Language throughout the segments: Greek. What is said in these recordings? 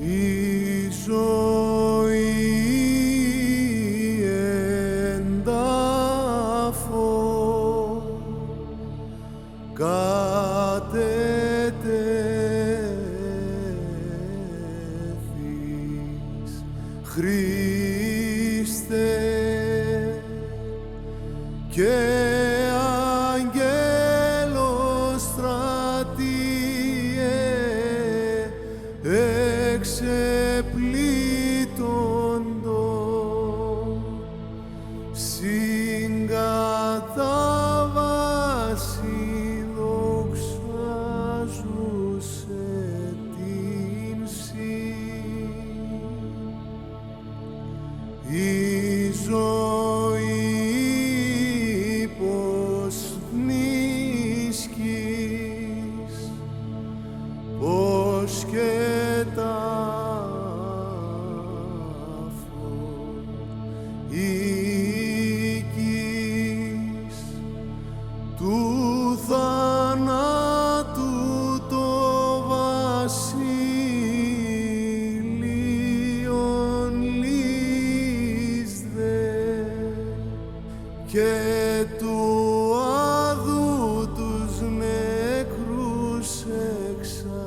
η ζωή εντάφο κατετέθης, Χριστέ, και αγγέλος στρατιέ εξεπλήττοντο συγκατάβαση δοξάζουσε την η ζωή πως νίσκεις, πως και τάφο οίκης του θανάτου το βασίλειον λύσδε και του άδου τους νεκρούς εξαλίστα.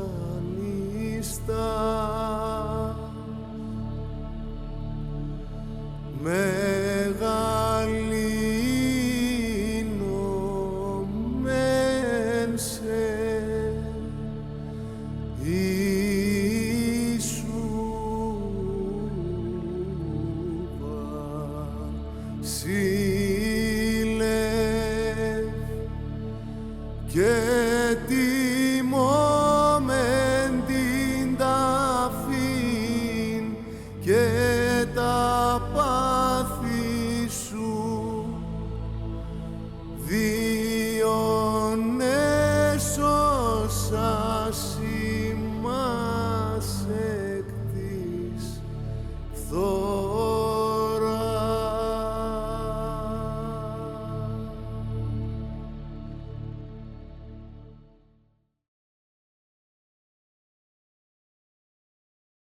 Μεγαλύνομεν σε Ιησού βασίλευ και τιμώμεν την ταφήν και τα πάθη σου, διον έσωσας ημάς εκ της φθοράς.